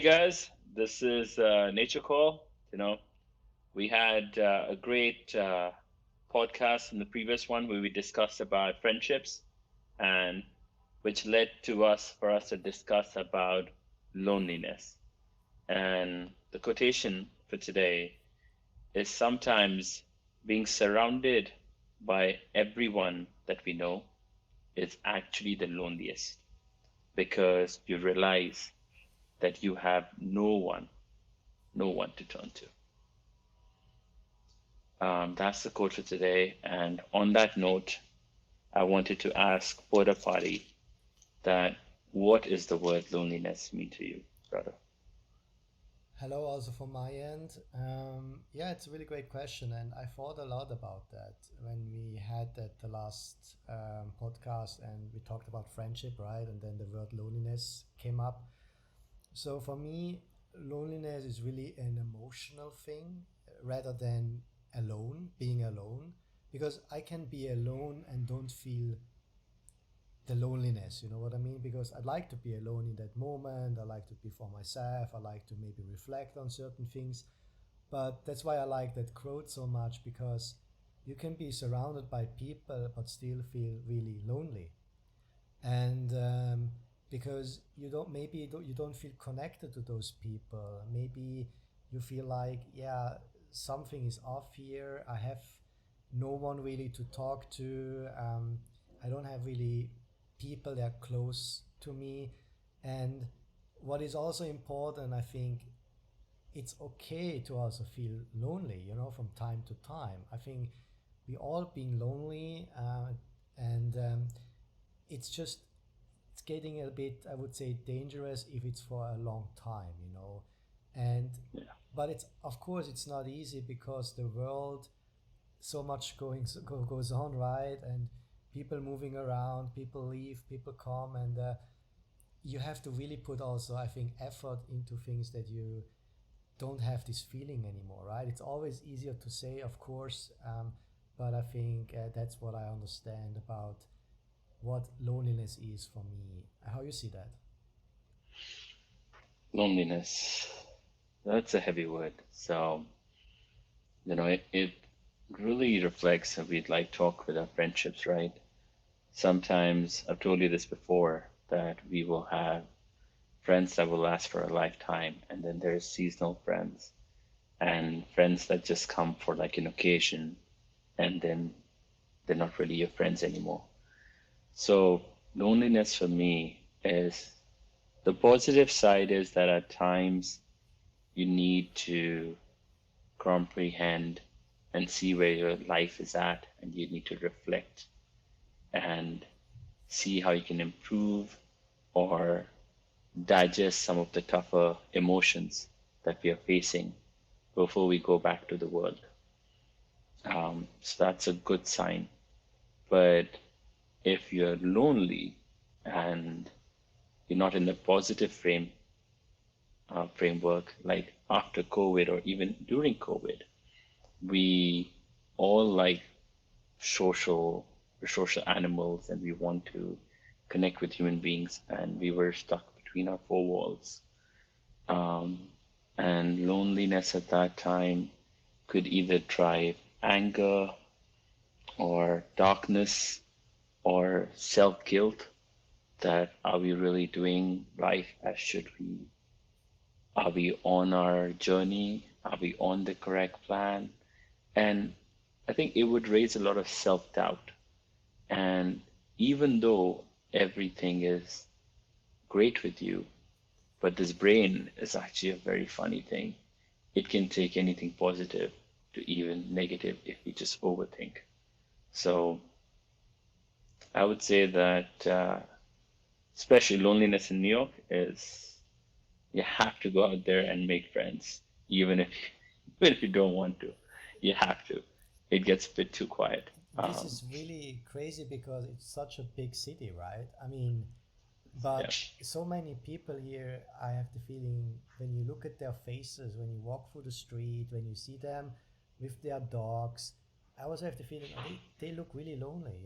guys, this is Nature Call. We had a great podcast in the previous one where we discussed about friendships, and which led to us for us to discuss about loneliness. And the quotation for today is sometimes being surrounded by everyone that we know is actually the loneliest because you realize that you have no one to turn to. That's the quote for today. And on that note, I wanted to ask both party that what is the word loneliness mean to you, brother? Hello, also from my end. Yeah, it's a really great question, and I thought a lot about that when we had that the last podcast, and we talked about friendship, right? And then the word loneliness came up. So for me, loneliness is really an emotional thing rather than being alone, because I can be alone and don't feel the loneliness, you know what I mean? Because I'd like to be alone in that moment. I like to be for myself. I like to maybe reflect on certain things. But that's why I like that quote so much, because you can be surrounded by people but still feel really lonely. And because you don't feel connected to those people. Maybe you feel like, yeah, something is off here. I have no one really to talk to. I don't have really people that are close to me. And what is also important, I think, it's okay to also feel lonely, from time to time. I think we all being lonely, and it's just it's getting a bit, I would say, dangerous if it's for a long time. And Yeah. but it's, of course, it's not easy because the world, so much goes on, right? And people moving around, people leave, people come, and you have to really put also, I think, effort into things that you don't have this feeling anymore, right? It's always easier to say, of course, but I think that's what I understand about what loneliness is for me. How you see that? Loneliness. That's a heavy word. So, it really reflects how we'd like talk with our friendships, right? Sometimes I've told you this before that we will have friends that will last for a lifetime, and then there's seasonal friends and friends that just come for like an occasion and then they're not really your friends anymore. So loneliness for me is the positive side is that at times you need to comprehend and see where your life is at and you need to reflect and see how you can improve or digest some of the tougher emotions that we are facing before we go back to the world. So that's a good sign. But if you're lonely and you're not in the positive framework, like after COVID or even during COVID, we all like social we're social animals and we want to connect with human beings and we were stuck between our four walls. And loneliness at that time could either drive anger or darkness or self guilt that are we really doing life as should we? Are we on our journey? Are we on the correct plan? And I think it would raise a lot of self doubt. And even though everything is great with you, but this brain is actually a very funny thing. It can take anything positive to even negative if we just overthink. So I would say that, especially loneliness in New York, is you have to go out there and make friends, even if even if you don't want to. You have to. It gets a bit too quiet. This is really crazy because it's such a big city, right? I mean, Yeah. but so many people here, I have the feeling when you look at their faces, when you walk through the street, when you see them with their dogs, I also have the feeling they look really lonely.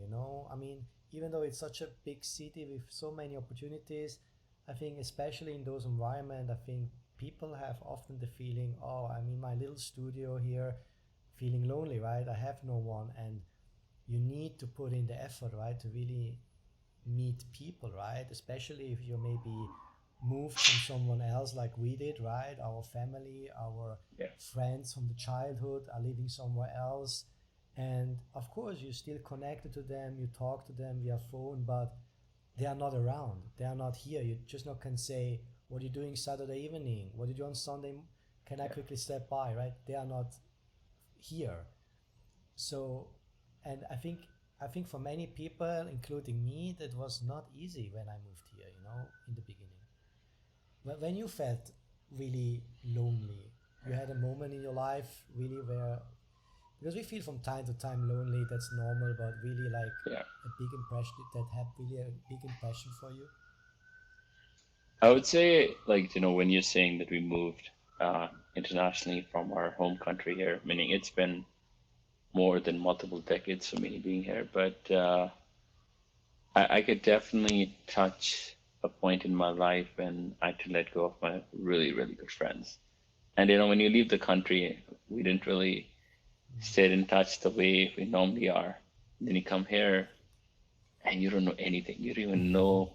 I mean, even though it's such a big city with so many opportunities, I think especially in those environments, I think people have often the feeling, oh, I'm in my little studio here, feeling lonely, right? I have no one, and you need to put in the effort, right, to really meet people, right? Especially if you maybe moved from someone else like we did, right? Our family, our Yeah, friends from the childhood are living somewhere else. And of course, you're still connected to them, you talk to them via phone, but they are not around. They are not here. You just not can say, what are you doing Saturday evening? What did you do on Sunday? Can I yeah. quickly step by, right? They are not here. So, and I think for many people, including me, that was not easy when I moved here, in the beginning. When you felt really lonely, you had a moment in your life really where, because we feel from time to time lonely, that's normal, but really like Yeah. a big impression that had really a big impression for you. I would say, like, when you're saying that we moved internationally from our home country here, meaning it's been more than multiple decades for me being here, but I could definitely touch a point in my life when I had to let go of my really, really good friends. And when you leave the country, we didn't really stay in touch the way we normally are. Then you come here and you don't know anything. You don't even know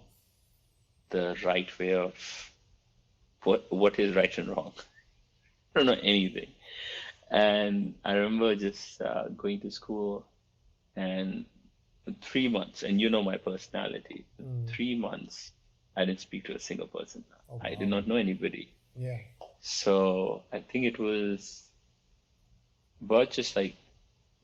the right way of what is right and wrong. I don't know anything. And I remember just going to school and 3 months, and my personality. Mm. 3 months, I didn't speak to a single person. Oh I did wow. not know anybody. Yeah. So I think it was about just like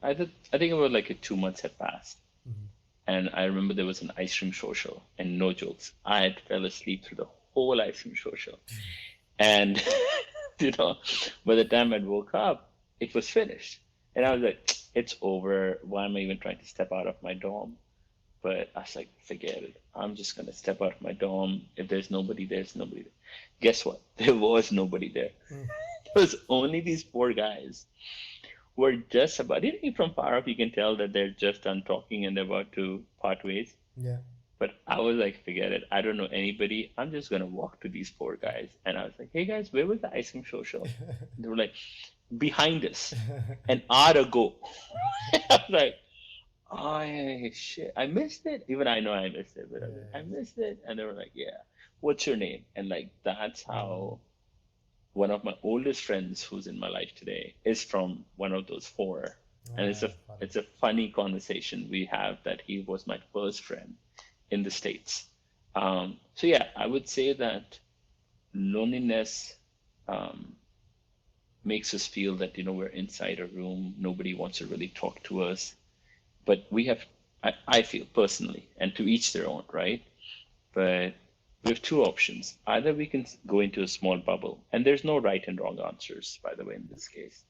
I think about like a 2 months had passed, Hmm. and I remember there was an ice cream social, and no jokes, I had fell asleep through the whole ice cream social, and you know, by the time I woke up, it was finished, and I was like, it's over. Why am I even trying to step out of my dorm? But I was like, forget it. I'm just gonna step out of my dorm. If there's nobody, there's nobody there. Guess what? There was nobody there. Mm. There was only these four guys who are just about. Even from far off, you can tell that they're just done talking and they're about to part ways. Yeah. But I was like, forget it. I don't know anybody. I'm just gonna walk to these four guys. And I was like, hey guys, where was the ice cream social? And they were like, behind us, an hour ago. I was like, oh yeah, shit, I missed it. Even I know I missed it, but I was like, I Yeah. missed it. And they were like, yeah, what's your name? And like that's Mm. how one of my oldest friends who's in my life today is from one of those four. And it's a Funny. it's a funny conversation we have that he was my first friend in the States. So yeah, I would say that loneliness um, makes us feel that we're inside a room, nobody wants to really talk to us. But I feel personally, and to each their own, right? But we have two options. Either we can go into a small bubble, and there's no right and wrong answers, by the way, in this case.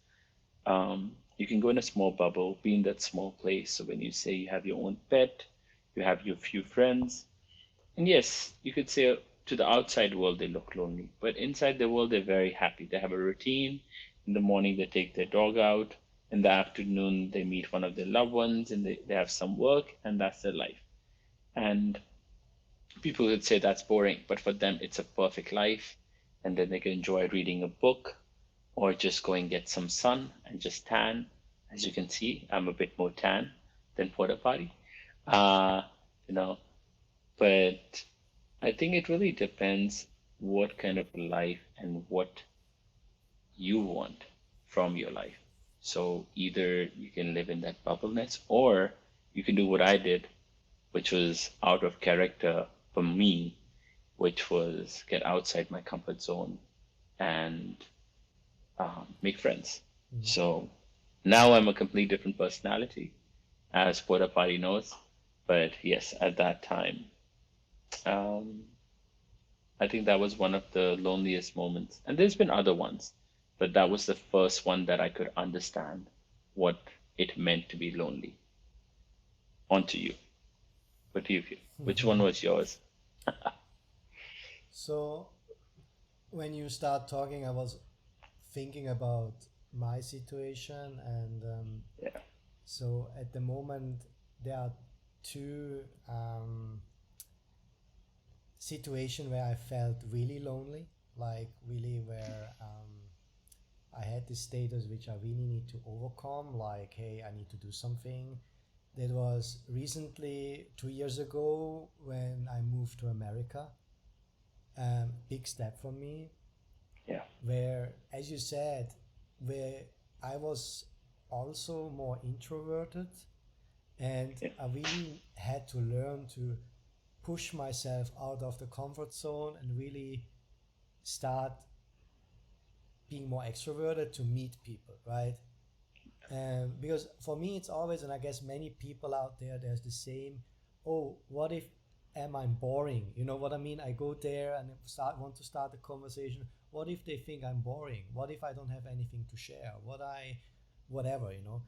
You can go in a small bubble, be in that small place. So when you say you have your own pet, you have your few friends, and yes, you could say to the outside world they look lonely, but inside the world they're very happy. They have a routine. In the morning they take their dog out. In the afternoon they meet one of their loved ones and they have some work and that's their life. And people would say that's boring, but for them it's a perfect life. And then they can enjoy reading a book or just go and get some sun and just tan. As you can see, I'm a bit more tan than porta potty. Uh, you know, but I think it really depends what kind of life and what you want from your life. So either you can live in that bubbleness or you can do what I did, which was out of character for me, which was get outside my comfort zone and make friends. Mm. So now I'm a completely different personality, as Porta Party knows. But yes, at that time, um, I think that was one of the loneliest moments. And there's been other ones, but that was the first one that I could understand what it meant to be lonely. On to you. What do you feel? Which one was yours? So when you start talking, I was thinking about my situation, and Yeah. so at the moment there are two situation where I felt really lonely. like really where I had this status which I really need to overcome, like, hey, I need to do something. That was recently 2 years ago when I moved to America. Big step for me, Yeah. where, as you said, where I was also more introverted, and Yeah. I really had to learn to push myself out of the comfort zone and really start being more extroverted to meet people, right? Because for me, it's always, and I guess many people out there, there's the same. Oh, what if am I boring? You know what I mean? I go there and want to start a conversation. What if they think I'm boring? What if I don't have anything to share? Whatever, you know.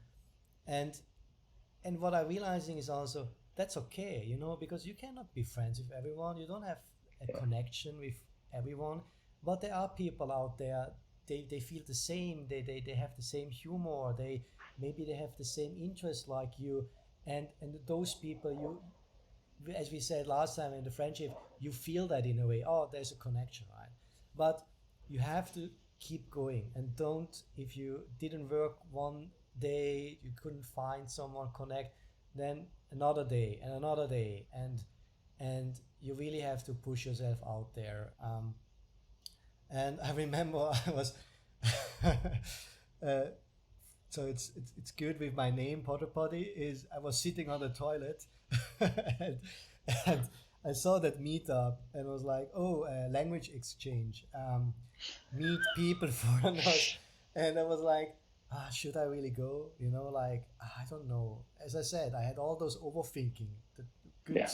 And what I'm realizing is also that's okay, you know, because you cannot be friends with everyone. You don't have a Yeah. connection with everyone. But there are people out there, they feel the same, they have the same humor, maybe they have the same interest like you. And those people, you, as we said last time in the friendship, you feel that in a way, oh, there's a connection, right? But you have to keep going, and don't, if you didn't work one day, you couldn't find someone connect, then another day and another day, and you really have to push yourself out there. And I remember I was uh, so it's good with my name, Potter Potty, is I was sitting on the toilet and, and I saw that meetup and was like, oh, language exchange, meet people, foreigners. And I was like, should I really go? You know, like, I don't know. As I said, I had all those overthinking, the good Yeah.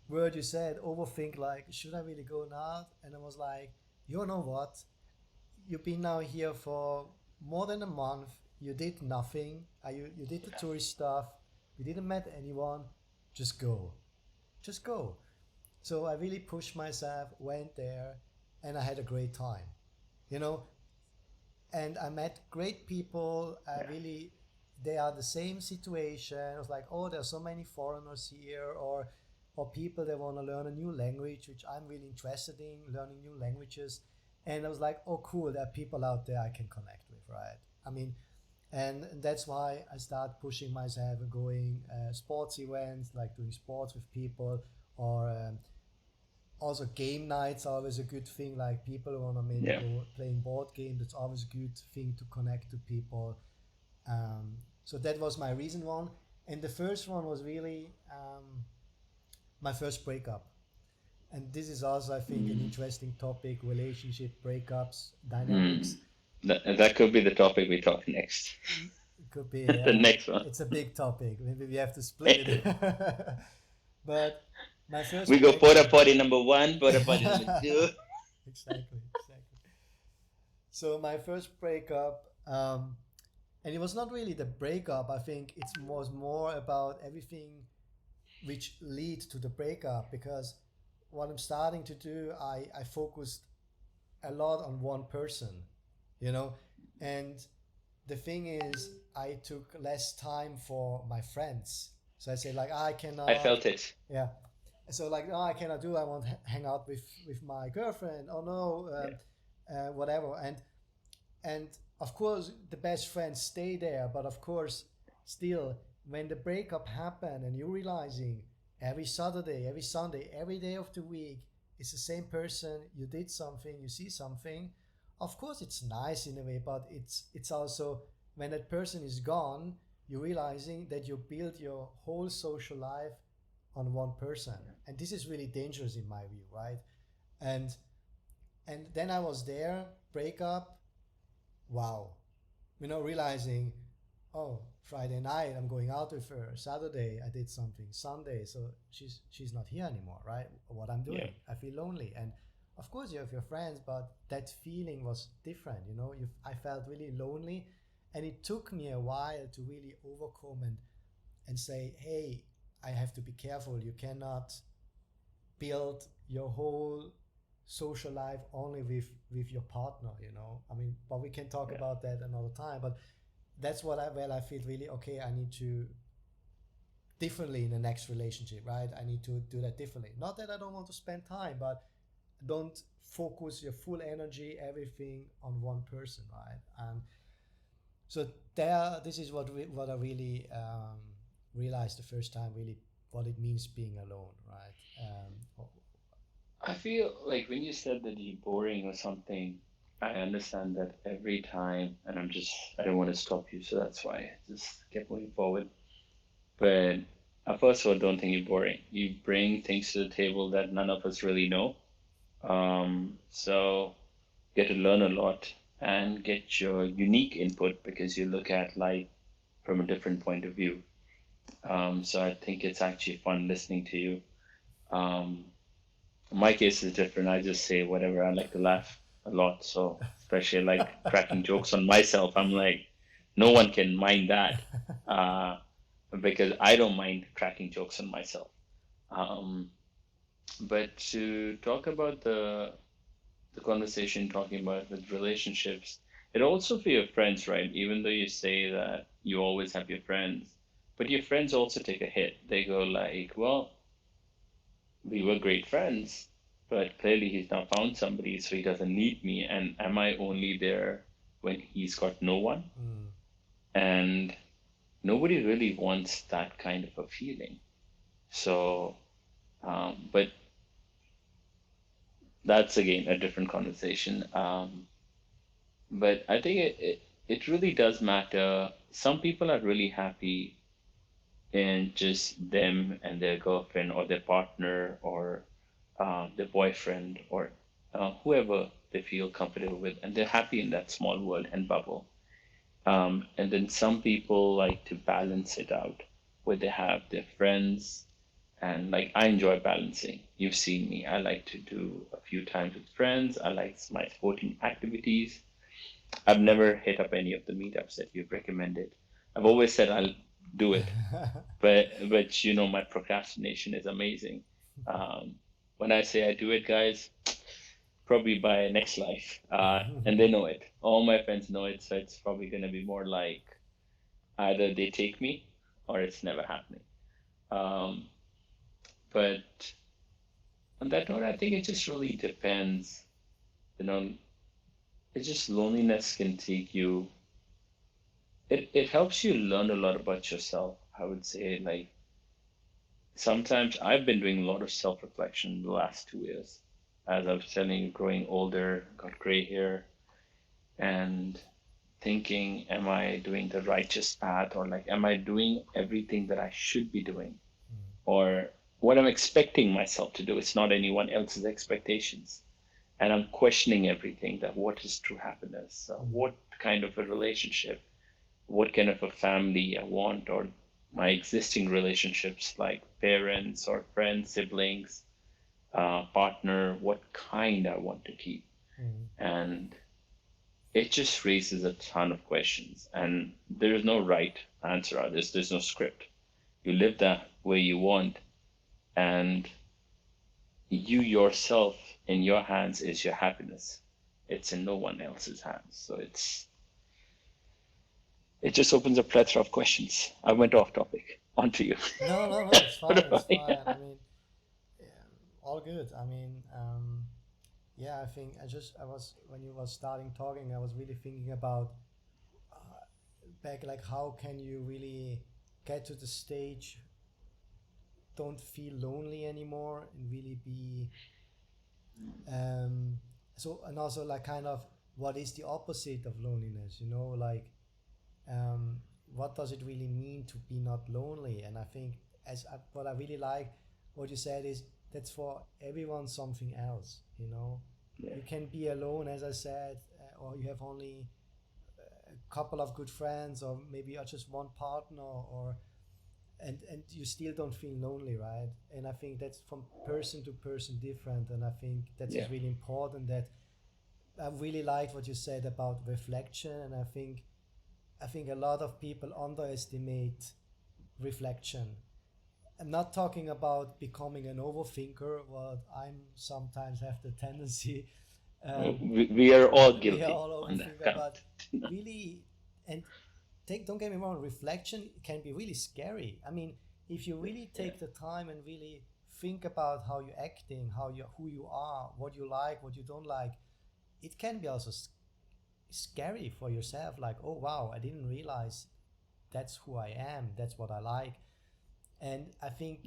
word you said, overthink, like, should I really go now? And I was like, you know what? You've been now here for more than a month. You did nothing. You did the tourist stuff. You didn't met anyone. Just go. Just go. So I really pushed myself, went there, and I had a great time. You know, and I met great people. I Yeah. really, they are the same situation. I was like, oh, there's so many foreigners here, or people that want to learn a new language, which I'm really interested in, learning new languages. And I was like, oh, cool, there are people out there I can connect with, right? I mean, and that's why I start pushing myself and going sports events, like doing sports with people, or also game nights are always a good thing, like people who want to maybe Yeah. go playing board games. It's always a good thing to connect to people. So that was my reason one. And the first one was really my first breakup. And this is also, I think, an Mm. interesting topic: relationship breakups, Mm. dynamics. That could be the topic we talk next. It could be, The yeah, next one. it's a big topic. Maybe we have to split It it. is. But my We first go porta breakup. potty number one, porta potty number two. Exactly, exactly. So my first breakup, and it was not really the breakup. I think it was more about everything which lead to the breakup, because what I'm starting to do, I focused a lot on one person, you know, and the thing is, I took less time for my friends. So I say like, I I cannot, felt it. yeah. So like, no, I cannot do. I want to hang out with my girlfriend. Oh no, Yeah. whatever. And of course the best friends stay there, but of course still, when the breakup happened and you're realizing every Saturday, every Sunday, every day of the week it's the same person, you did something, you see something, of course it's nice in a way, but it's also, when that person is gone, you're realizing that you build your whole social life on one person. And this is really dangerous in my view, right? And and then I was there, breakup, wow, realizing, oh, Friday night I'm going out with her, Saturday I did something, Sunday, so she's not here anymore, right? What I'm Yeah. doing, I feel lonely. And of course you have your friends, but that feeling was different, I felt really lonely. And it took me a while to really overcome and say, hey, I have to be careful. You cannot build your whole social life only with your partner, I mean, but we can talk Yeah. about that another time. But that's what I feel really, okay, I need to differently in the next relationship, right? I need to do that differently. Not that I don't want to spend time, but don't focus your full energy, everything on one person, right? And so there, this is what I really realized the first time, really what it means being alone, right? I feel like when you said that you're boring or something, I understand that every time, and I don't want to stop you, so that's why I just kept moving forward. But first of all, don't think you're boring. You bring things to the table that none of us really know. So get to learn a lot and get your unique input because you look at life from a different point of view. So I think it's actually fun listening to you. Um, my case is different. I just say whatever. I like to laugh a lot. So especially like cracking jokes on myself. I'm like, no one can mind that uh, because I don't mind cracking jokes on myself. Um, but to talk about the conversation talking about with relationships, it also for your friends, right? Even though you say that you always have your friends, but your friends also take a hit. They go like, well, we were great friends, but clearly he's now found somebody, so he doesn't need me. And am I only there when he's got no one? Mm. And nobody really wants that kind of a feeling. So, but that's again a different conversation. But I think it really does matter. Some people are really happy in just them and their girlfriend or their partner or their boyfriend or whoever they feel comfortable with, and they're happy in that small world and bubble. And then some people like to balance it out where they have their friends. And like I enjoy balancing. You've seen me. I like to do a few times with friends. I like my sporting activities. I've never hit up any of the meetups that you've recommended. I've always said I'll do it, but you know my procrastination is amazing. Um, when I say I do it, guys, probably by next life, and they know it. All my friends know it, so it's probably gonna be more like either they take me or it's never happening. Um, but on that note, I think it just really depends. You know, it's just loneliness can take you. It helps you learn a lot about yourself. I would say like sometimes I've been doing a lot of self-reflection the last 2 years. As I was telling you, growing older, got gray hair, and thinking, am I doing the righteous path or like, am I doing everything that I should be doing? Or what I'm expecting myself to do? It's not anyone else's expectations. And I'm questioning everything that what is true happiness? What kind of a relationship? What kind of a family I want? Or my existing relationships like parents or friends, siblings, partner, what kind I want to keep. Mm. And it just raises a ton of questions. And there is no right answer on this, there's no script. You live that way you want, and you yourself in your hands is your happiness. It's in no one else's hands. So it just opens a plethora of questions. I went off topic. On to you. No, no, no, it's fine. It's fine. I Yeah. mean, yeah, all good. I mean, yeah, I think I was, when you was starting talking, I was really thinking about back, like, how can you really get to the stage, don't feel lonely anymore, and really be, um, so, and also like kind of what is the opposite of loneliness, like, um, what does it really mean to be not lonely? And I think, what I really like what you said is that's for everyone something else. Yeah. You can be alone, as I said, or you have only a couple of good friends, or maybe you're just one partner, or and you still don't feel lonely, right? And I think that's from person to person different, and I think that Yeah. is really important. That I really liked what you said about reflection, and I think a lot of people underestimate reflection. I'm not talking about becoming an overthinker, what I'm sometimes have the tendency. Um, We are all we are guilty all on that overthinker, count. but really, and don't get me wrong, reflection can be really scary. I mean, if you really Yeah. take the time and really think about how you're acting, who you are, what you like, what you don't like, it can be also scary for yourself. Like, oh wow, I didn't realize that's who I am. That's what I like. And I think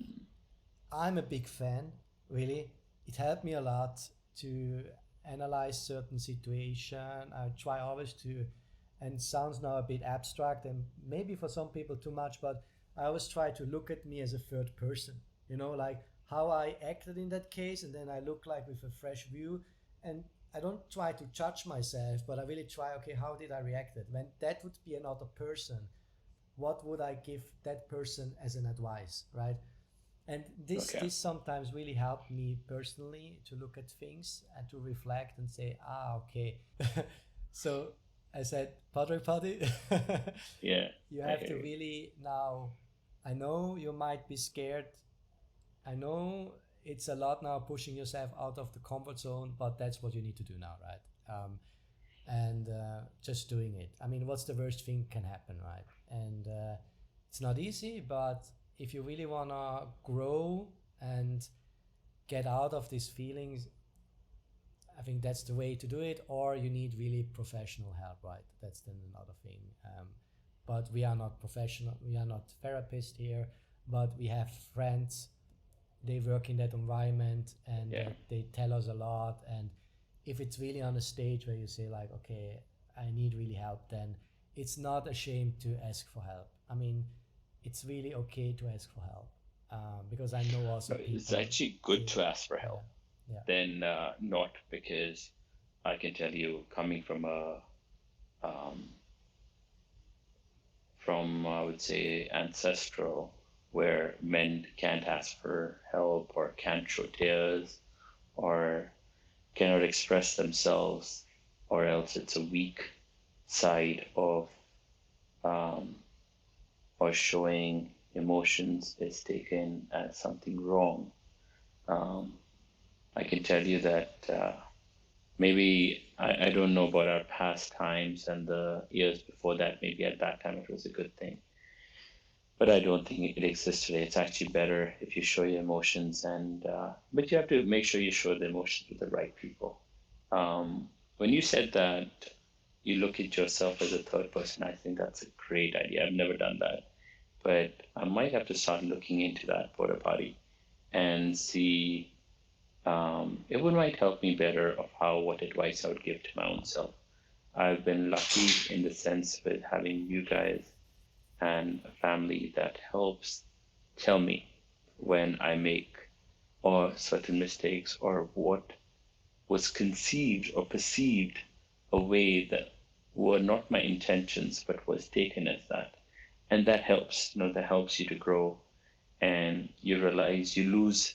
I'm a big fan, really. It helped me a lot to analyze certain situation. I try always to, and it sounds now a bit abstract and maybe for some people too much, but I always try to look at me as a third person, like how I acted in that case, and then I look like with a fresh view. And I don't try to judge myself, but I really try, okay, how did I react it? When that would be another person, what would I give that person as an advice, right? And Okay. this sometimes really helped me personally to look at things and to reflect and say, okay. So I said, Padre Paddy, Yeah, you I have hear to you. really now, I know you might be scared. I know it's a lot now pushing yourself out of the comfort zone, but that's what you need to do now, right? And just doing it. I mean, what's the worst thing can happen, right? And it's not easy, but if you really want to grow and get out of these feelings, I think that's the way to do it. Or you need really professional help, right? That's then another thing. But we are not professional, we are not therapists here, but we have friends, they work in that environment, and Yeah. they tell us a lot. And if it's really on a stage where you say like, okay, I need really help, then it's not a shame to ask for help. I mean, it's really okay to ask for help, because I know also No, it's people, actually good they, to ask for yeah, help yeah, than not, because I can tell you, coming from um, I would say, ancestral, where men can't ask for help or can't show tears or cannot express themselves, or else it's a weak side of, um, or showing emotions is taken as something wrong. Um, I can tell you that maybe I don't know about our past times and the years before that. Maybe at that time it was a good thing, but I don't think it exists today. It's actually better if you show your emotions, and but you have to make sure you show the emotions with the right people. When you said that you look at yourself as a third person, I think that's a great idea. I've never done that, but I might have to start looking into that porta potty and see. It would might help me better of how what advice I would give to my own self. I've been lucky in the sense with having you guys and a family that helps tell me when I make or certain mistakes, or what was conceived or perceived a way that were not my intentions but was taken as that. And that helps, that helps you to grow, and you realize you lose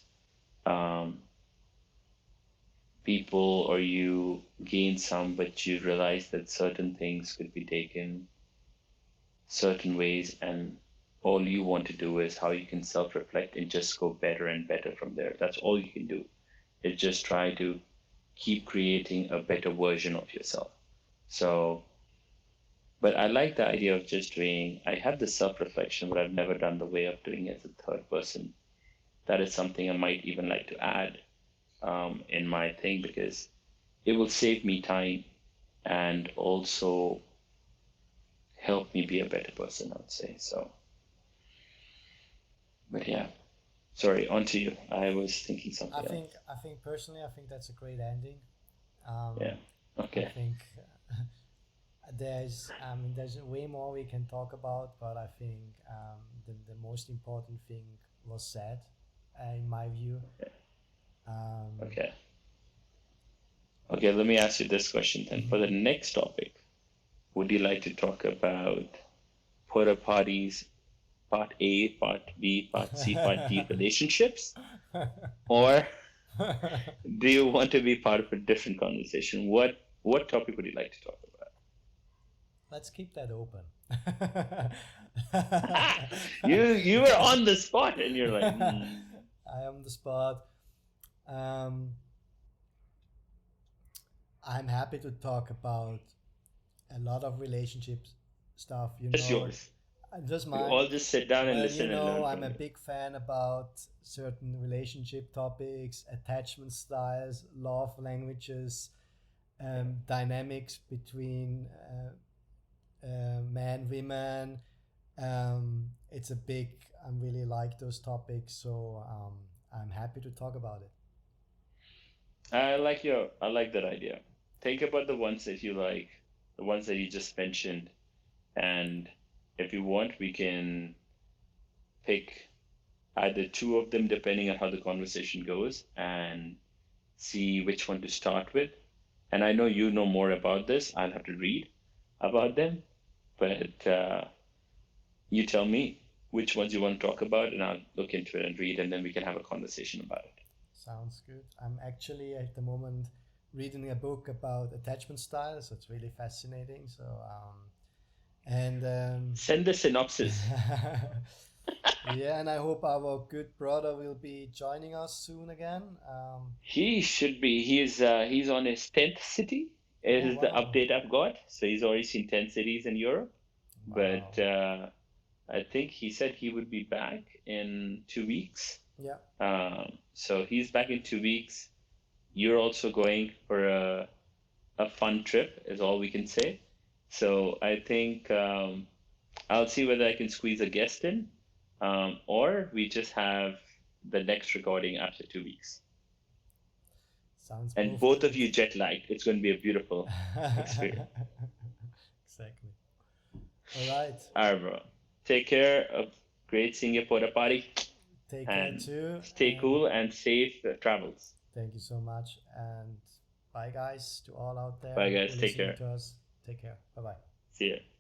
um, people, or you gain some, but you realize that certain things could be taken certain ways, and all you want to do is how you can self-reflect and just go better and better from there. That's all you can do, is just try to keep creating a better version of yourself. So, but I like the idea of just doing, I have the self-reflection, but I've never done the way of doing it as a third person. That is something I might even like to add in my thing, because it will save me time and also help me be a better person, I would say. So, but yeah, sorry, on to you. I was thinking something else. I think personally, I think that's a great ending. um, Yeah. I Okay. think there's way more we can talk about, but I think the most important thing was said, in my view. um, Okay. Okay. Let me ask you this question then. For mhm. the next topic, would you like to talk about porta potties, part A, part B, part C, part D relationships? Or do you want to be part of a different conversation? What topic would you like to talk Let's keep that open. about? You were on the spot and you're like, hmm. I am the spot. Um, I'm happy to talk about a lot of relationships stuff. Just yours. Just We mine. all just sit down and Well, you listen and know, learn I'm from a you. big fan about certain relationship topics, attachment styles, love languages, dynamics between men, women. It's a big, I really like those topics, so I'm happy to talk about it. I like that idea. Think about the ones that you like, the ones that you just mentioned, and if you want, we can pick either two of them depending on how the conversation goes and see which one to start with. And I know you know more about this. I'll have to read about them, but you tell me which ones you want to talk about, and I'll look into it and read, and then we can have a conversation about it. Sounds good. I'm actually at the moment reading a book about attachment styles. So it's really fascinating. So and Send the synopsis. yeah, and I hope our good brother will be joining us soon again. He should be. He's on his 10th city. Oh Is the wow, update I've got. So he's already seen 10 cities in Europe. But wow, I think he said he would be back in 2 weeks. yeah, So he's back in 2 weeks. You're also going for a fun trip, is all we can say. So I think I'll see whether I can squeeze a guest in, or we just have the next recording after 2 weeks. sounds And both both good. of you jet lagged. It's going to be a beautiful experience. Exactly. All right. All right, bro. Take care. Great seeing you for the party, Take care and too, stay and cool and safe travels. thank you so much. And bye, guys, to all out Bye, there who guys. are Take listening care. to us. Take care. Bye bye. See ya.